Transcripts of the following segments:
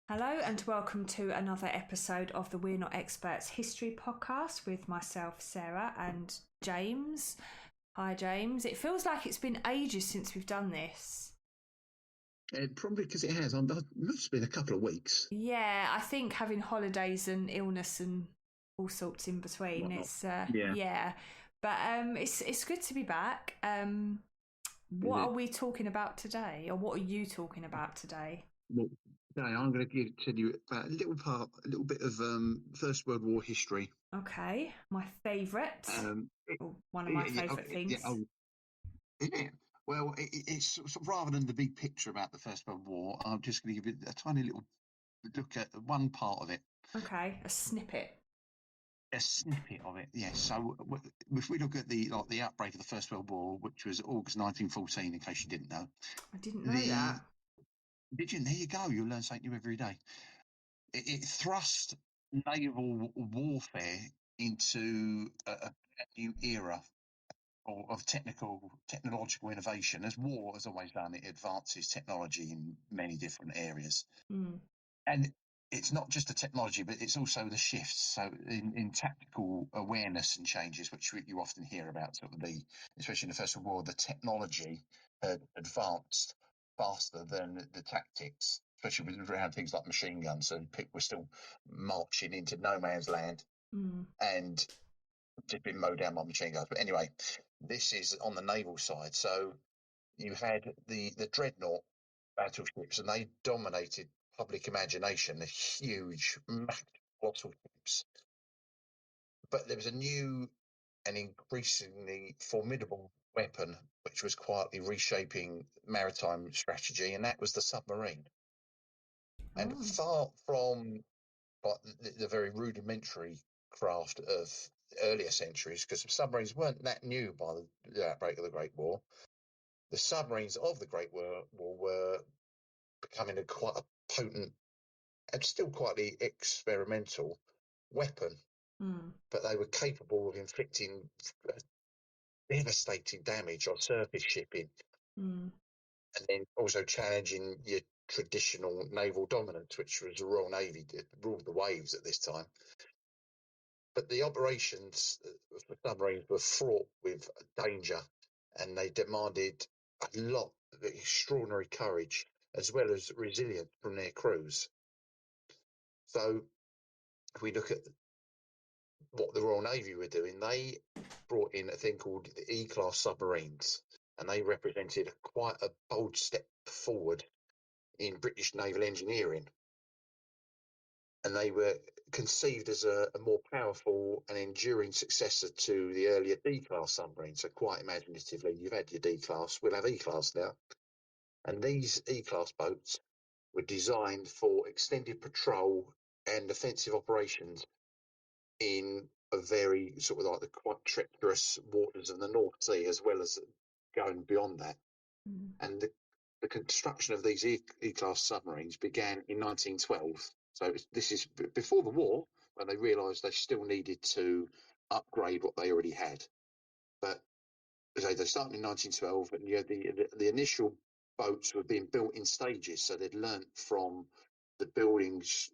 Hello and welcome to another episode of the We're Not Experts History podcast with myself, Sarah, and James. Hi, James. It feels like it's been ages since we've done this. Probably because it has. It must have been a couple of weeks. Yeah, I think having holidays and illness and all sorts in between. Whatnot. It's Yeah. but it's good to be back. What are we talking about today, or what are you talking about today? Well, today I'm going to tell you about a little bit of First World War history. Okay, my favourite. One of my favourite things. Yeah. Well, it's sort of, rather than the big picture about the First World War, I'm just going to give you a tiny little look at one part of it. Okay, a snippet. A snippet of it, yes. So if we look at the outbreak of the First World War, which was August 1914, in case you didn't know. I didn't know that. Did you? There you go. You learn something new every day. It thrust naval warfare into a new era of technological innovation. As war has always done, it advances technology in many different areas. And it's not just the technology, but it's also the shifts. So in tactical awareness and changes, which you often hear about, sort of especially in the First World War, the technology had advanced faster than the tactics, especially around things like machine guns. So we're still marching into no man's land and just been mowed down by machine guns. But anyway, this is on the naval side. So you had the dreadnought battleships, and they dominated public imagination. The huge, colossal ships. But there was a new and increasingly formidable weapon which was quietly reshaping maritime strategy, and that was the submarine. And far from the very rudimentary craft of earlier centuries, because submarines weren't that new by the outbreak of the Great War, the submarines of the Great War were becoming quite a potent and still quite experimental weapon. But they were capable of inflicting devastating damage on surface shipping, and then also challenging your traditional naval dominance, which was the Royal Navy ruled the waves at this time. But the operations for submarines were fraught with danger, and they demanded a lot of extraordinary courage as well as resilience from their crews. So if we look at what the Royal Navy were doing, they brought in a thing called the E-class submarines, and they represented quite a bold step forward in British naval engineering. And they were conceived as a more powerful and enduring successor to the earlier D-class submarines. So quite imaginatively, you've had your D-class, we'll have E-class now. And these E-class boats were designed for extended patrol and offensive operations in a very sort of like the quite treacherous waters of the North Sea, as well as going beyond that. And the construction of these E-class submarines began in 1912. So this is before the war, when they realised they still needed to upgrade what they already had. But they started in 1912, and you had the initial boats were being built in stages, so they'd learnt from the buildings,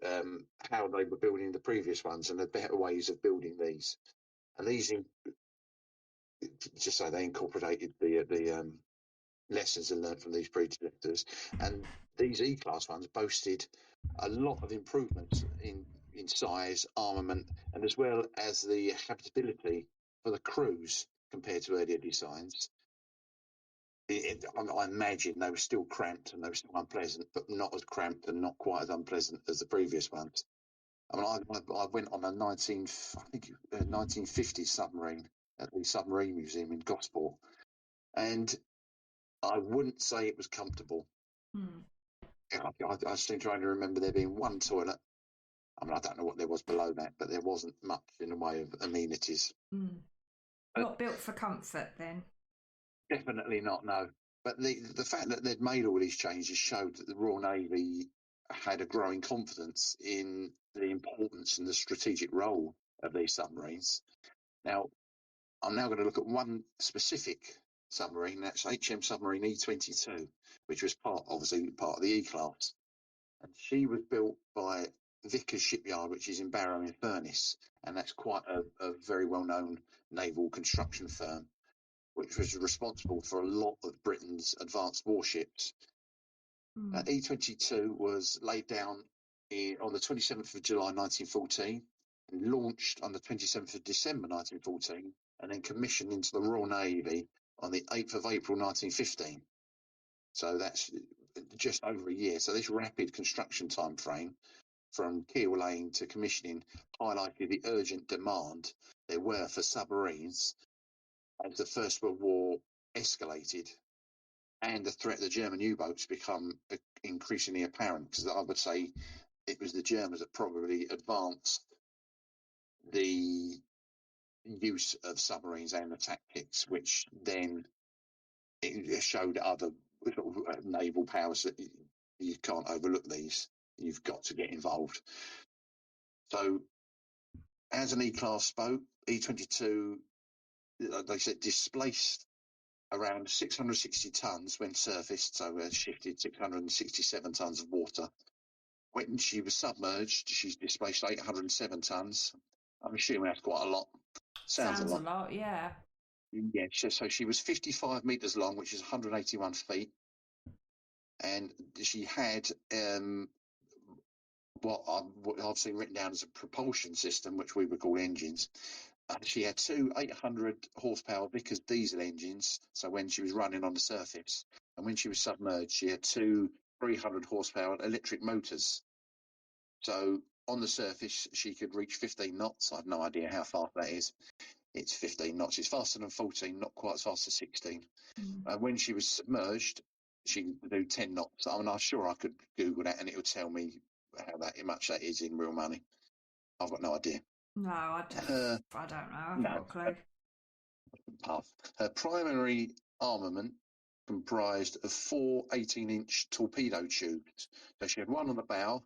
how they were building the previous ones, and the better ways of building these. And these, just so they incorporated the lessons and learned from these predecessors. And these E-class ones boasted a lot of improvements in size, armament, and as well as the habitability for the crews compared to earlier designs. I imagine they were still cramped and they were still unpleasant, but not as cramped and not quite as unpleasant as the previous ones. I mean, I went on a 1950s submarine at the Submarine Museum in Gosport, and I wouldn't say it was comfortable. I seem to only remember there being one toilet. I mean, I don't know what there was below that, but there wasn't much in the way of amenities. Not built for comfort, then. Definitely not, no. But the fact that they'd made all these changes showed that the Royal Navy had a growing confidence in the importance and the strategic role of these submarines. Now, I'm now going to look at one specific submarine, that's HMS Submarine E22, which was obviously part of the E-class. And she was built by Vickers Shipyard, which is in Barrow-in-Furness, and that's quite a very well-known naval construction firm, which was responsible for a lot of Britain's advanced warships. E22 was laid down on the 27th of July 1914 and launched on the 27th of December 1914 and then commissioned into the Royal Navy on the 8th of April 1915. So that's just over a year. So this rapid construction time frame from keel laying to commissioning highlighted the urgent demand there were for submarines as the First World War escalated and the threat of the German U-boats become increasingly apparent, because I would say it was the Germans that probably advanced the use of submarines and the tactics, which then it showed other naval powers that you can't overlook these. You've got to get involved. So as an E-class boat, E22, they said, displaced around 660 tons when surfaced, so shifted 667 tons of water. When she was submerged, she's displaced 807 tons. I'm assuming that's quite a lot. Sounds a lot, yeah. Yeah, so she was 55 metres long, which is 181 feet. And she had what I've seen written down as a propulsion system, which we would call engines. She had two 800 horsepower Vickers diesel engines, so when she was running on the surface, and when she was submerged, she had two 300 horsepower electric motors. So on the surface, she could reach 15 knots. I have no idea how fast that is. It's 15 knots. It's faster than 14, not quite as fast as 16. When she was submerged, she could do 10 knots. I mean, I'm sure I could Google that and it would tell me how much that is in real money. I've got no idea. No, I don't know. I've got a clue. Her primary armament comprised of four 18-inch torpedo tubes. So she had one on the bow,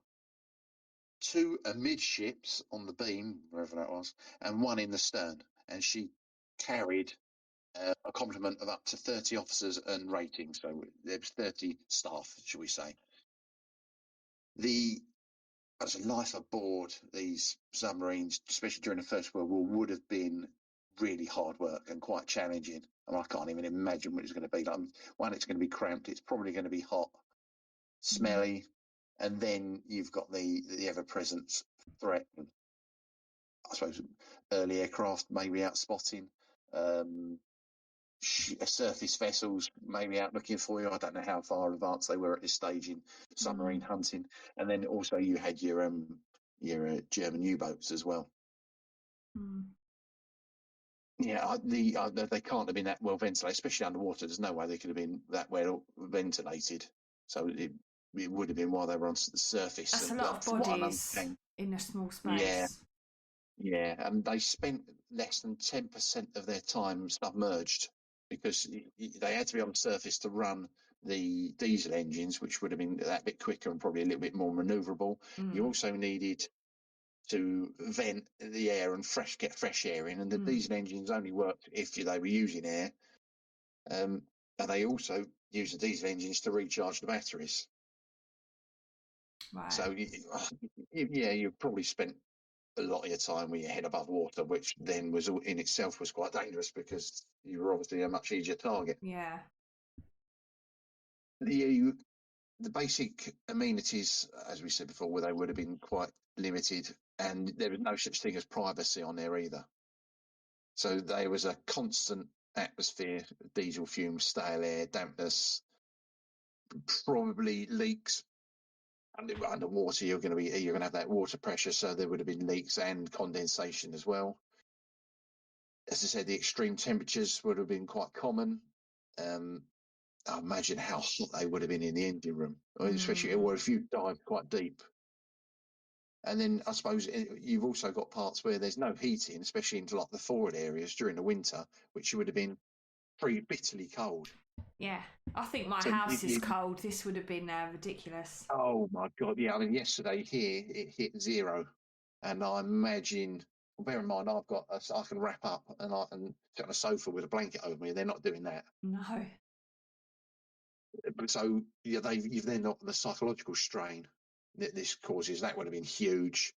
two amidships on the beam, wherever that was, and one in the stern. And she carried a complement of up to 30 officers and ratings. So there was 30 staff, shall we say. As a life aboard these submarines, especially during the First World War, would have been really hard work and quite challenging. I mean, I can't even imagine what it's going to be like. One, it's going to be cramped. It's probably going to be hot, smelly, and then you've got the ever-present threat. I suppose early aircraft maybe out spotting, surface vessels maybe out looking for you. I don't know how far advanced they were at this stage in submarine hunting. And then also you had your German U-boats as well. Yeah, they can't have been that well ventilated, especially underwater. There's no way they could have been that well ventilated. So it would have been while they were on the surface. That's a lot of bodies in a small space. Yeah, and they spent less than 10% of their time submerged because they had to be on the surface to run the diesel engines, which would have been that bit quicker and probably a little bit more manoeuvrable. You also needed to vent the air and get fresh air in, and the diesel engines only worked if they were using air. And they also used the diesel engines to recharge the batteries. Right. So, you probably spent a lot of your time with your head above water, which then was in itself was quite dangerous because you were obviously a much easier target. Yeah. The basic amenities, as we said before, they would have been quite limited, and there was no such thing as privacy on there either. So there was a constant atmosphere, diesel fumes, stale air, dampness, probably leaks. Underwater, you're going to have that water pressure, so there would have been leaks and condensation as well. As I said, the extreme temperatures would have been quite common. I imagine how hot they would have been in the engine room, especially if you dive quite deep. And then I suppose you've also got parts where there's no heating, especially into like the forward areas during the winter, which would have been pretty bitterly cold. Yeah, I think my house is cold. This would have been ridiculous. Oh my God! Yeah, I mean, yesterday here it hit 0, and I imagine. Well, bear in mind, I can wrap up and I can sit on a sofa with a blanket over me. They're not doing that. No. So you've then got the psychological strain. this causes. That would have been huge.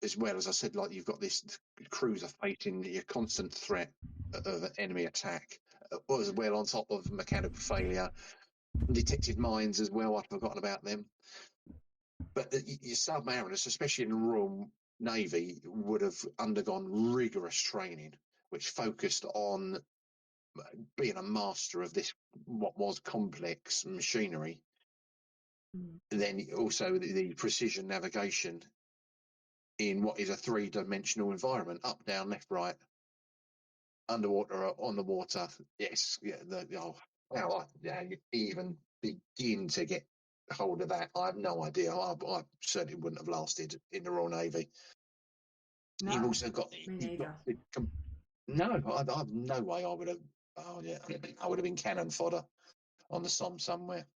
As well as I said, like you've got this cruiser facing your constant threat of enemy attack, as well on top of mechanical failure, undetected mines as well. I'd forgotten about them. But your submariners, especially in the Royal Navy, would have undergone rigorous training, which focused on being a master of this, what was complex machinery. And then also the precision navigation in what is a three-dimensional environment: up, down, left, right, underwater, on the water. Yes, yeah. How you even begin to get hold of that, I have no idea. I certainly wouldn't have lasted in the Royal Navy. No, you've also got, me neither. No, I have no way I would have. Oh yeah, I would have been cannon fodder on the Somme somewhere.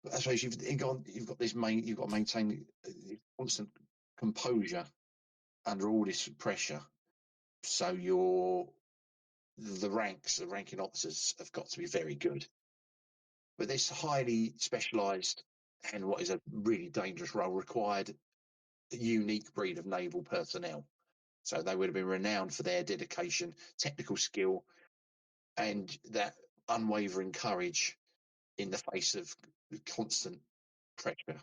But I suppose you've got you've got to maintain constant composure under all this pressure. So the ranking officers have got to be very good. But this highly specialised and what is a really dangerous role required a unique breed of naval personnel. So they would have been renowned for their dedication, technical skill, and that unwavering courage in the face of constant pressure,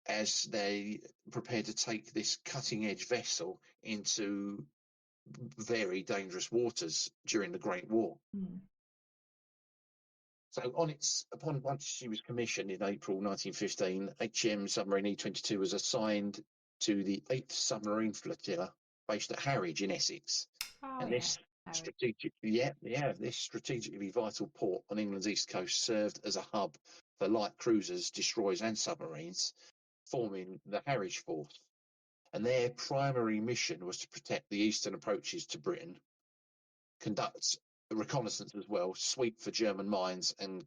as they prepared to take this cutting-edge vessel into very dangerous waters during the Great War. So once she was commissioned in April 1915, HM submarine E22 was assigned to the 8th submarine flotilla based at Harwich in Essex. This strategically vital port on England's east coast served as a hub for light cruisers, destroyers and submarines, forming the Harwich Force. And their primary mission was to protect the eastern approaches to Britain, conduct reconnaissance as well, sweep for German mines, and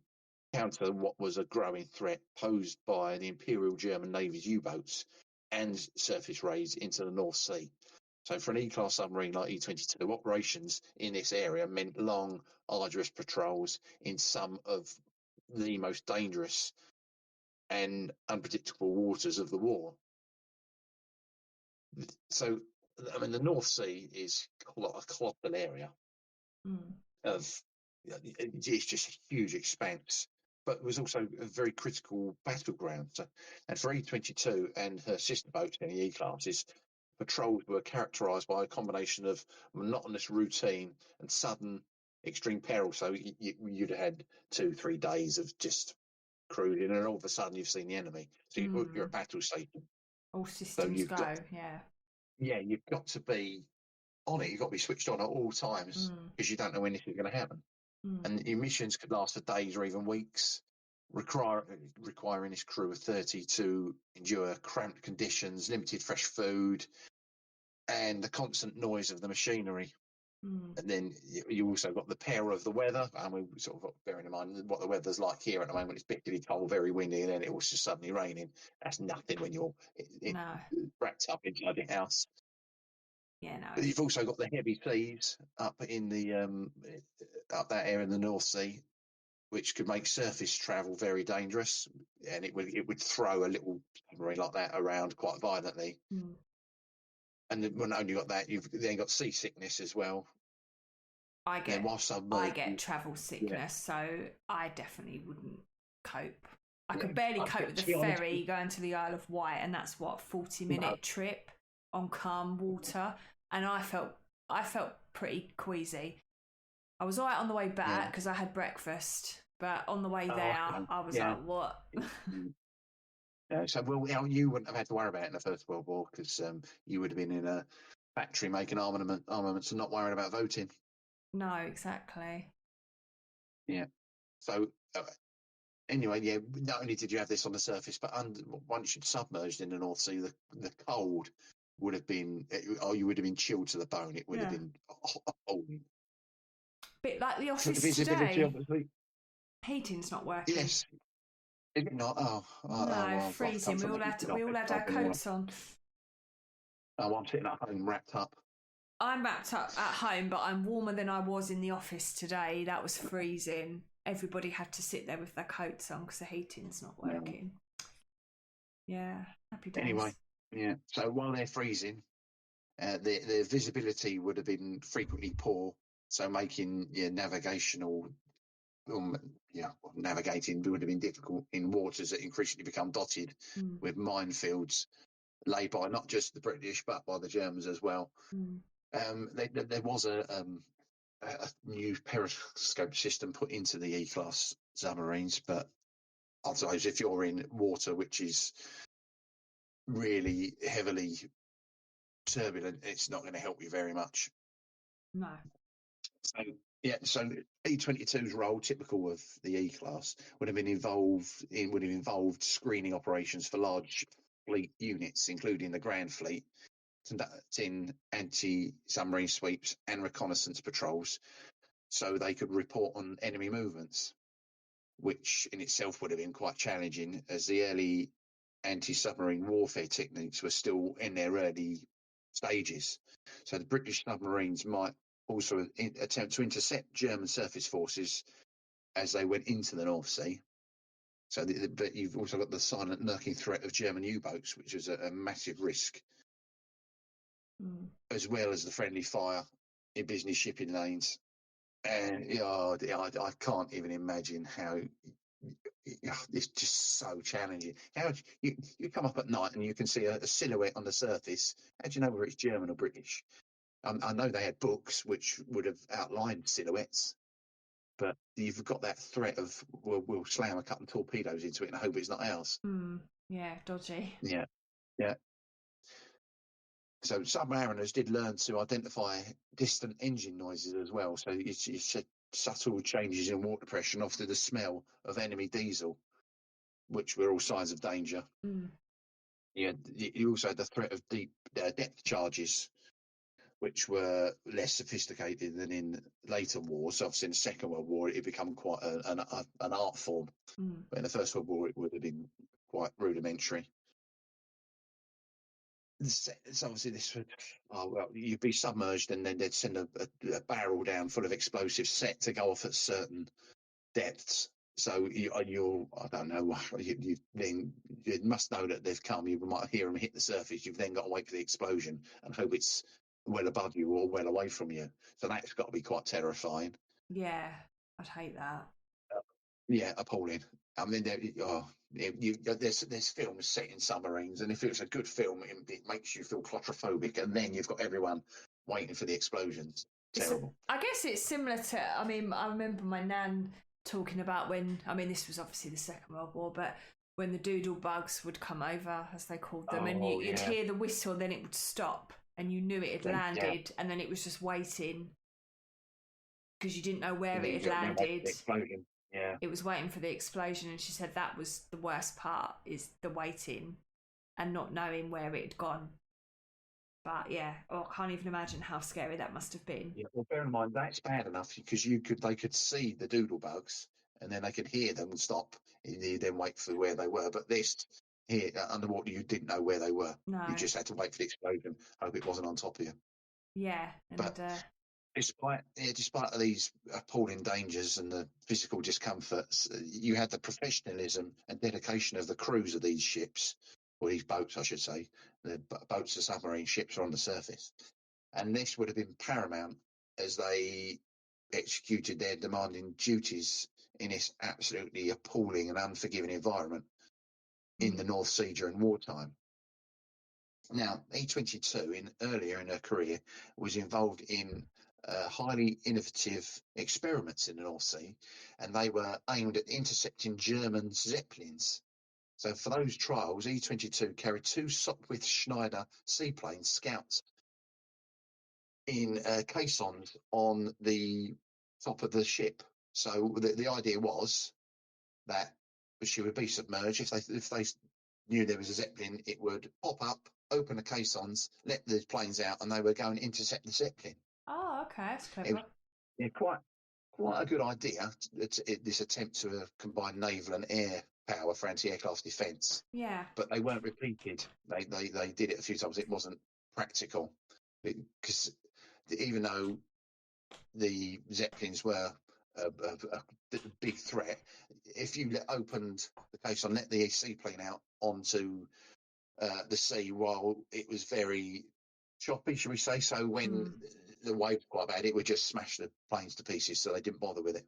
counter what was a growing threat posed by the Imperial German Navy's U-boats and surface raids into the North Sea. So for an E-class submarine like E22, operations in this area meant long, arduous patrols in some of the most dangerous and unpredictable waters of the war. So, I mean, the North Sea is a colossal area of, it's just a huge expanse, but it was also a very critical battleground. So, and for E22 and her sister boats in the E-classes, patrols were characterised by a combination of monotonous routine and sudden extreme peril. So you'd have had 2-3 days of just cruising, and all of a sudden you've seen the enemy. So you're at battle station. All systems go, yeah. Yeah, you've got to be on it. You've got to be switched on at all times because you don't know when this is going to happen. And your missions could last for days or even weeks, requiring this crew of 30 to endure cramped conditions, limited fresh food, and the constant noise of the machinery. And then you also got the peril of the weather. And we sort of bearing in mind what the weather's like here at the moment. It's bitterly cold, very windy, and then it was just suddenly raining. That's nothing when you're wrapped up inside the house. Yeah, no. But you've also got the heavy seas up in the up that area in the North Sea, which could make surface travel very dangerous, and it would throw a little submarine like that around quite violently. And when only got that, you've then got seasickness as well. I get travel sickness, so I definitely wouldn't cope. I could barely cope with the ferry going to the Isle of Wight, and that's 40-minute trip on calm water, and I felt pretty queasy. I was all right on the way back because I had breakfast, but on the way there, I was like, what? So, you wouldn't have had to worry about it in the First World War because you would have been in a factory making armaments and not worrying about voting. No, exactly. Yeah. So, anyway, not only did you have this on the surface, but once you'd submerged in the North Sea, the cold would have been, you would have been chilled to the bone. It would have been appalling. Bit like the office today. Obviously. Heating's not working. Yes. Is it not? Freezing. We all had our coats on. I'm sitting at home wrapped up. I'm wrapped up at home, but I'm warmer than I was in the office today. That was freezing. everybody had to sit there with their coats on because the heating's not working. Yeah, happy days. Anyway, yeah. So while they're freezing, their visibility would have been frequently poor, so making navigational, navigating would have been difficult in waters that increasingly become dotted with minefields laid by not just the British but by the Germans as well. There was a new periscope system put into the E-class submarines, but I suppose if you're in water which is really heavily turbulent, it's not going to help you very much. No. So E22's role, typical of the E-class, would have involved screening operations for large fleet units, including the Grand Fleet, conducting anti-submarine sweeps and reconnaissance patrols, so they could report on enemy movements, which in itself would have been quite challenging, as the early anti-submarine warfare techniques were still in their early stages. So the British submarines might also attempt to intercept German surface forces as they went into the North Sea. So, but you've also got the silent lurking threat of German U-boats, which is a massive risk, as well as the friendly fire in business shipping lanes. And I can't even imagine how it's just so challenging. How you come up at night and you can see a silhouette on the surface. How do you know whether it's German or British? I know they had books which would have outlined silhouettes, but you've got that threat of we'll slam a couple of torpedoes into it and hope it's not ours. Yeah, dodgy. Yeah. So submariners did learn to identify distant engine noises as well. So it's subtle changes in water pressure and often the smell of enemy diesel, which were all signs of danger. You also had the threat of deep depth charges, which were less sophisticated than in later wars. Obviously, in the Second World War, it had become quite an art form. But in the First World War, it would have been quite rudimentary. So obviously this would, you'd be submerged and then they'd send a barrel down full of explosives set to go off at certain depths. So you must know that they've come. You might hear them hit the surface. You've then got to wait for the explosion and hope it's well above you or well away from you. So that's got to be quite terrifying. Yeah, I'd hate that. Yeah, appalling. I mean, there's films set in submarines, and if it's a good film, it makes you feel claustrophobic, and then you've got everyone waiting for the explosions. Terrible. I guess it's similar to, I mean, I remember my nan talking about when, I mean, this was obviously the Second World War, but when the doodle bugs would come over, as they called them, and you'd hear the whistle, then it would stop, and you knew it had landed, and then it was just waiting because you didn't know where it had landed. Yeah. It was waiting for the explosion, and she said that was the worst part, is the waiting and not knowing where it had gone. But yeah, I can't even imagine how scary that must have been. Yeah, well, bear in mind that's bad enough because they could see the doodle bugs and then they could hear them and stop. You then wait for where they were. But this here underwater, you didn't know where they were. No. You just had to wait for the explosion. Hope it wasn't on top of you. Yeah, but despite these appalling dangers and the physical discomforts, you had the professionalism and dedication of the crews of these ships, or these boats, I should say. The boats, the submarine ships, are on the surface, and this would have been paramount as they executed their demanding duties in this absolutely appalling and unforgiving environment in the North Sea during wartime. Now, E22, earlier in her career, was involved in highly innovative experiments in the North Sea, and they were aimed at intercepting German Zeppelins. So for those trials, E22 carried 2 Sopwith Schneider seaplane scouts in caissons on the top of the ship. So the idea was that she would be submerged. If they knew there was a Zeppelin, it would pop up, open the caissons, let the planes out, and they were going to intercept the Zeppelin. Oh, okay, that's clever. Quite a good idea. This attempt to combine naval and air power for anti-aircraft defence. Yeah, but they weren't repeated. They did it a few times. It wasn't practical because even though the Zeppelins were a big threat. If you opened the case and let the seaplane out onto the sea while it was very choppy, should we say? So when the waves were quite bad, it would just smash the planes to pieces. So they didn't bother with it.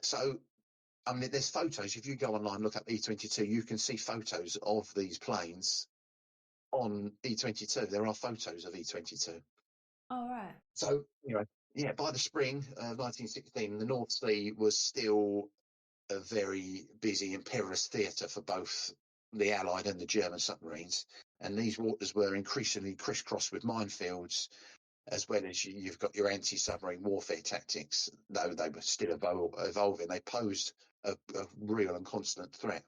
So, I mean, there's photos. If you go online, look up E22, you can see photos of these planes on E22. There are photos of E22. Oh, right. So, yeah, by the spring of 1916, the North Sea was still a very busy and perilous theatre for both the Allied and the German submarines. And these waters were increasingly crisscrossed with minefields, as well as you've got your anti-submarine warfare tactics, though they were still evolving. They posed a real and constant threat.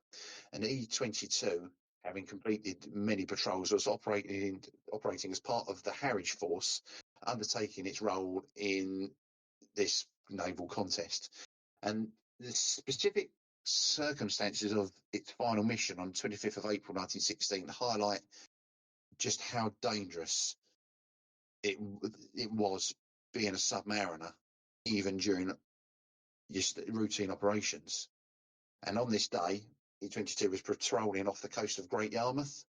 And E22, having completed many patrols, was operating as part of the Harwich Force, undertaking its role in this naval contest. And the specific circumstances of its final mission on 25th of April 1916 highlight just how dangerous it was being a submariner, even during just routine operations. And on this day, E22 was patrolling off the coast of Great Yarmouth,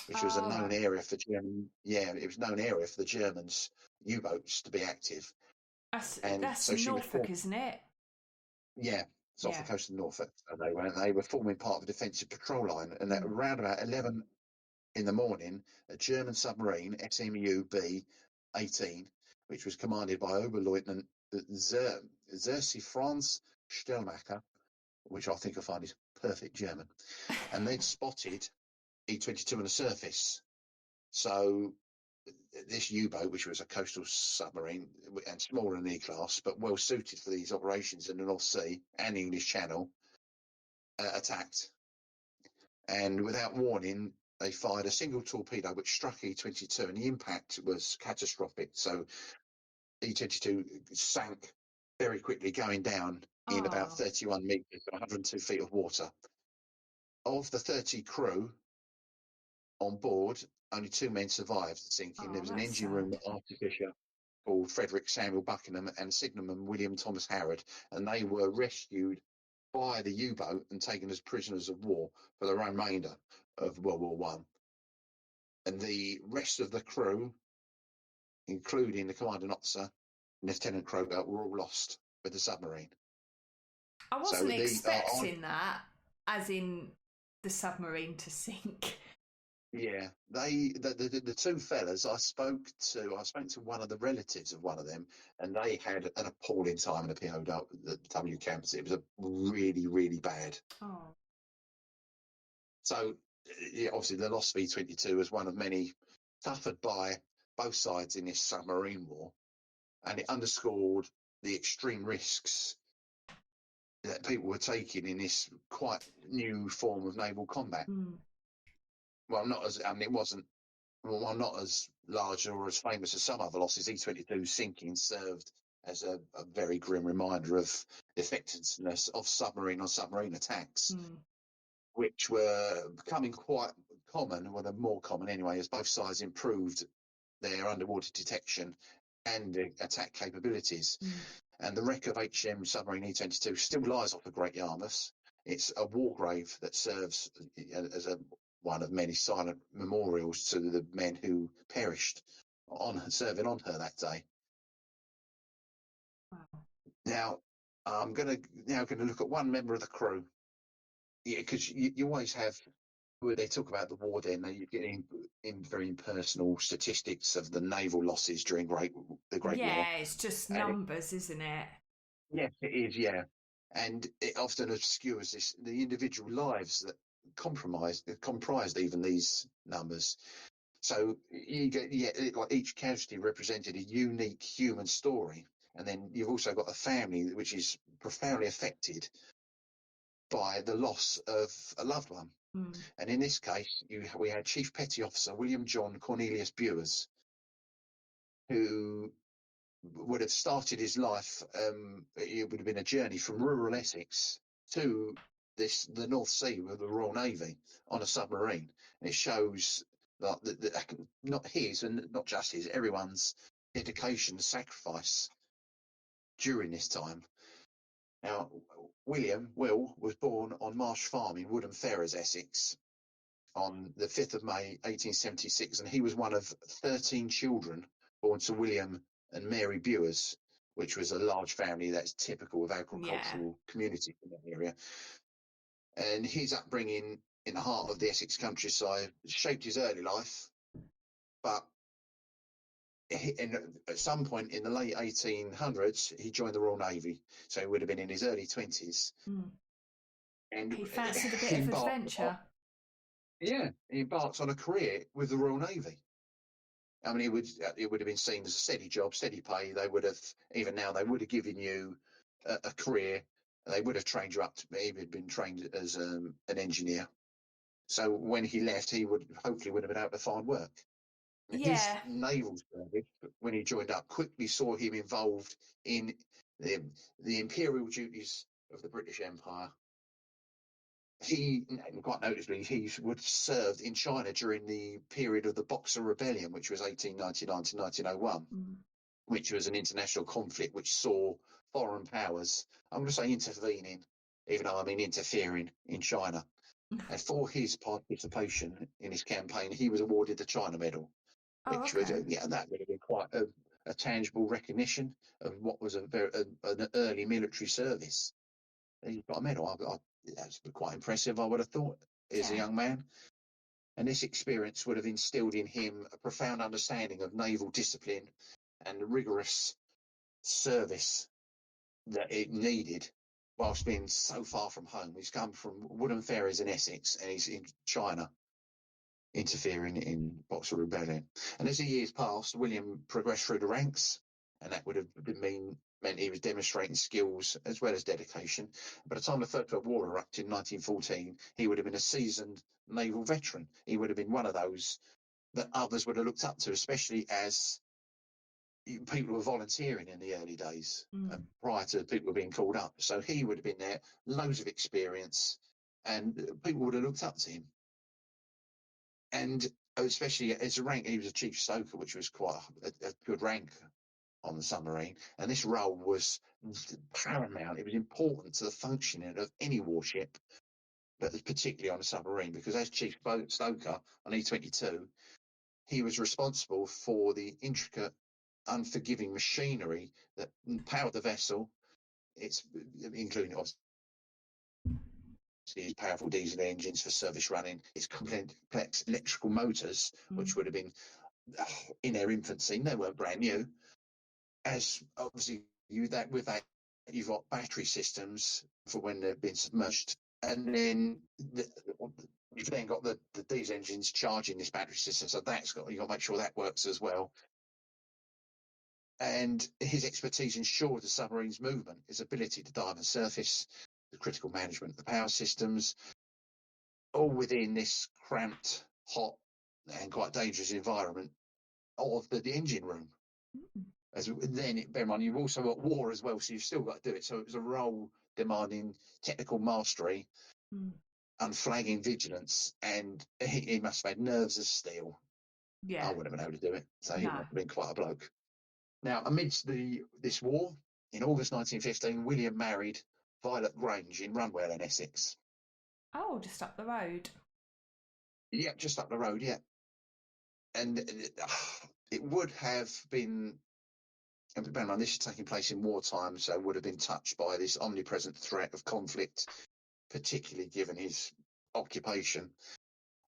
which was a known area for German. Yeah, it was a known area for the Germans' U-boats to be active. That's so Norfolk, isn't it? Yeah, it's off the coast of Norfolk. So they were forming part of a defensive patrol line, and at around about 11 in the morning, a German submarine, SMU B-18, which was commanded by Oberleutnant Xerxes Franz Stellmacher, which I think I find is perfect German, and they'd spotted E22 on the surface. So this U-boat, which was a coastal submarine and smaller than E-class, but well suited for these operations in the North Sea and English Channel, attacked. And without warning, they fired a single torpedo which struck E22, and the impact was catastrophic. So E22 sank very quickly, going down in about 31 metres, 102 feet of water. Of the 30 crew on board, only 2 men survived the sinking. There was an engine room artificer called Frederick Samuel Buckingham and signalman William Thomas Harrod, and they were rescued by the U-boat and taken as prisoners of war for the remainder of World War One. And the rest of the crew, including the commanding officer and Lieutenant Croker, were all lost with the submarine. I wasn't expecting that, as in the submarine to sink. Yeah, the two fellas I spoke to one of the relatives of one of them, and they had an appalling time in the POW camps. It was a really, really bad. Oh. So, yeah, obviously the loss of E22 was one of many suffered by both sides in this submarine war, and it underscored the extreme risks that people were taking in this quite new form of naval combat. Well, not as it wasn't. Well, not as large or as famous as some other losses. E22 sinking served as a very grim reminder of the effectiveness of submarine on submarine attacks, which were becoming quite common, well, they're more common anyway, as both sides improved their underwater detection and attack capabilities. And the wreck of HM submarine E22 still lies off the Great Yarmouth. It's a war grave that serves as one of many silent memorials to the men who perished serving on her that day. Wow. Now, I'm going to look at one member of the crew. Yeah, because you always have, when they talk about the war, then you get in very impersonal statistics of the naval losses during the Great War. Yeah, it's just numbers, isn't it? Yes, it is. Yeah, and it often obscures the individual lives that comprised even these numbers. So you get like each casualty represented a unique human story, and then you've also got a family which is profoundly affected by the loss of a loved one. And in this case, we had Chief Petty Officer William John Cornelius Bewers, who would have started his life. It would have been a journey from rural Essex to the North Sea with the Royal Navy on a submarine. And it shows that not his and not just his, everyone's dedication and sacrifice during this time. Now, Will was born on Marsh Farm in Woodham Ferrers, Essex, on the 5th of May, 1876, and he was one of 13 children born to William and Mary Bewers, which was a large family that's typical of agricultural communities in that area. And his upbringing in the heart of the Essex countryside shaped his early life, but at some point in the late 1800s, he joined the Royal Navy, so he would have been in his early 20s. And he fancied a bit of adventure. He embarked on a career with the Royal Navy. I mean, it would have been seen as a steady job, steady pay. They would have, even now, they would have given you a career. They would have trained you up to, he had been trained as an engineer. So when he left, he would have been able to find work. His naval service, when he joined up, quickly saw him involved in the imperial duties of the British Empire. He, quite noticeably, he would have served in China during the period of the Boxer Rebellion, which was 1899 to 1901, which was an international conflict which saw foreign powers, I'm going to say intervening, even though I mean interfering, in China. And for his participation in his campaign, he was awarded the China Medal, which was, that would have been quite a tangible recognition of what was an early military service. He got a medal. That's quite impressive, I would have thought, as a young man. And this experience would have instilled in him a profound understanding of naval discipline and the rigorous service that it needed whilst being so far from home. He's come from Woodham Ferrers in Essex, and he's in China, interfering in Boxer Rebellion. And as the years passed, William progressed through the ranks, and that would have meant he was demonstrating skills as well as dedication. By the time the Third World War erupted in 1914, he would have been a seasoned naval veteran. He would have been one of those that others would have looked up to, especially as people were volunteering in the early days, prior to people being called up. So he would have been there, loads of experience, and people would have looked up to him. And especially as a rank, he was a chief stoker, which was quite a good rank on the submarine. And this role was paramount. It was important to the functioning of any warship, but particularly on a submarine, because as chief stoker on E22, he was responsible for the intricate, unforgiving machinery that powered the vessel. It's including obviously his powerful diesel engines for service running, its complex electrical motors, which would have been in their infancy. They weren't brand new. As obviously you've got battery systems for when they've been submerged, and then you've then got the diesel engines charging this battery system. So you've got to make sure that works as well. And his expertise ensured the submarine's movement, his ability to dive and surface, the critical management of the power systems, all within this cramped, hot, and quite dangerous environment of the engine room. Then, bear in mind, you've also got war as well, so you've still got to do it. So it was a role demanding technical mastery, unflagging vigilance, and he must have had nerves of steel. I wouldn't have been able to do it. So he must have been quite a bloke. Now, amidst this war, in August 1915, William married Violet Grange in Runwell in Essex. Oh, just up the road. Yeah, just up the road, yeah. And it would have been, and bear in mind, this is taking place in wartime, so would have been touched by this omnipresent threat of conflict, particularly given his occupation.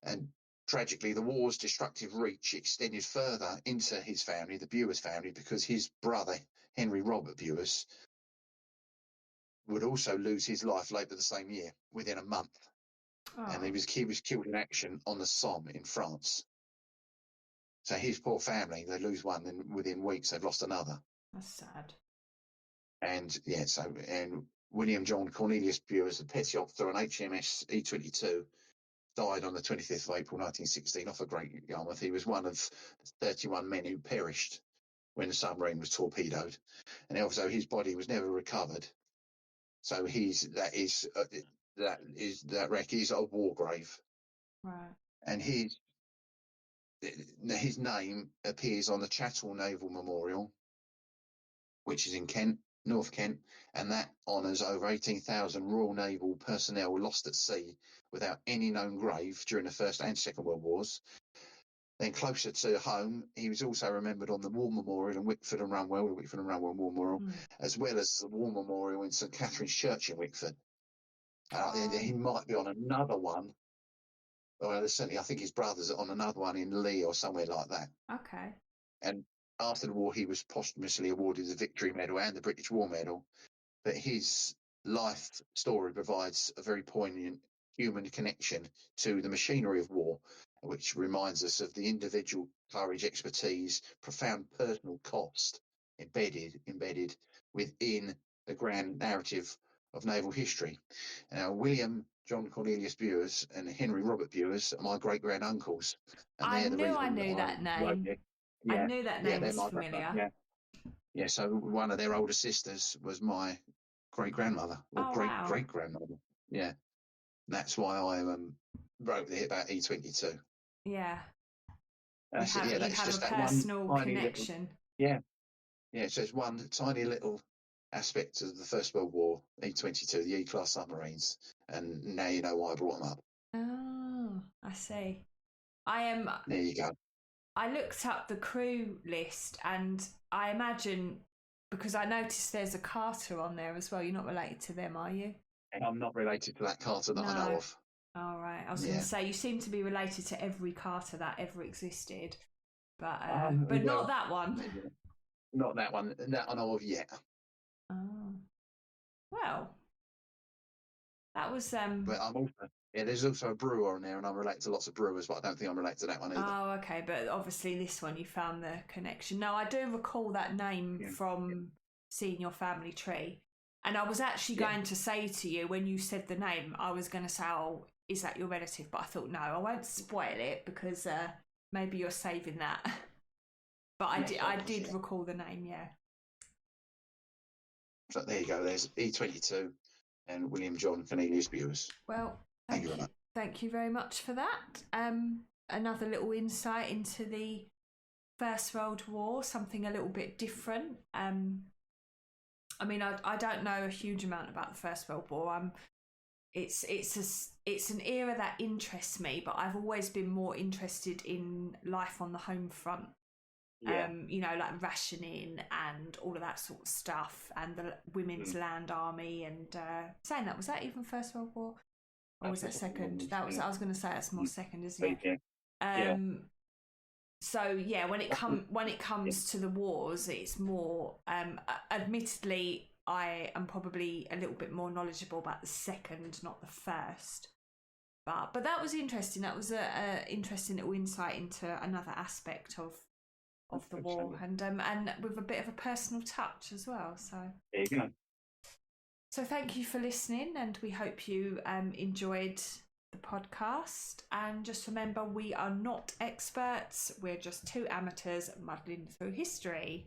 And tragically, the war's destructive reach extended further into his family, the Bewers family, because his brother, Henry Robert Bewers, would also lose his life later the same year, within a month. And he was killed in action on the Somme in France. So his poor family, they lose one, and within weeks they've lost another. That's sad. And and William John Cornelius Bewers, a petty officer on HMS E22, died on the 25th of April 1916 off a Great Yarmouth. He was one of 31 men who perished when the submarine was torpedoed, and also his body was never recovered. So that wreck is a war grave, right? And his name appears on the Chattel Naval Memorial, which is in Kent, North Kent, and that honours over 18,000 Royal Naval personnel lost at sea without any known grave during the First and Second World Wars. Then closer to home, he was also remembered on the War Memorial in Wickford and Runwell, the Wickford and Runwell War Memorial, as well as the War Memorial in St Catherine's Church in Wickford. He might be on another one. Well, certainly, I think his brother's on another one in Lee or somewhere like that. Okay. And after the war, he was posthumously awarded the Victory Medal and the British War Medal. But his life story provides a very poignant human connection to the machinery of war, which reminds us of the individual courage, expertise, profound personal cost embedded within the grand narrative of naval history. Now, William John Cornelius Bewers and Henry Robert Bewers are my great-grand uncles, and I they're the reason I knew that name. Yeah, I knew that name was familiar. Yeah. So one of their older sisters was my great-grandmother, or great-great-grandmother. Yeah, that's why I wrote it about E22. Yeah. That's you that's have just a that personal one tiny connection. Little, yeah. So it's one tiny little aspect of the First World War, E22, the E-class submarines, and now you know why I brought them up. Oh, I see. There you go. I looked up the crew list, and I imagine, because I noticed there's a Carter on there as well. You're not related to them, are you? I'm not related to that Carter that I know of. All right. I was going to say, you seem to be related to every Carter that ever existed, but not that one. Not that one. That I know of yet. Oh. Well, that was But I'm also there's also a brewer on there, and I'm related to lots of brewers, but I don't think I'm related to that one either. Oh, okay. But obviously, this one you found the connection. No, I do recall that name from seeing your family tree, and I was actually going to say to you when you said the name, I was going to say, "Oh, is that your relative?" But I thought, no, I won't spoil it because maybe you're saving that. But I did recall the name, yeah. So there you go. There's E22 and William John Cornelius Bewers. Well, thank you very much for that. Another little insight into the First World War, something a little bit different. I mean, I don't know a huge amount about the First World War. It's an era that interests me, but I've always been more interested in life on the home front. Yeah. Like rationing and all of that sort of stuff, and the Women's Land Army, and saying that, was that even First World War, or was that second? That was, I was going to say that's more second, isn't it? Yeah. So yeah, when it comes to the wars, it's more. Admittedly, I am probably a little bit more knowledgeable about the second, not the first. But that was interesting. That was a interesting little insight into another aspect of the war, and with a bit of a personal touch as well. So there you go. So thank you for listening, and we hope you enjoyed the podcast. And just remember, we are not experts. We're just two amateurs muddling through history.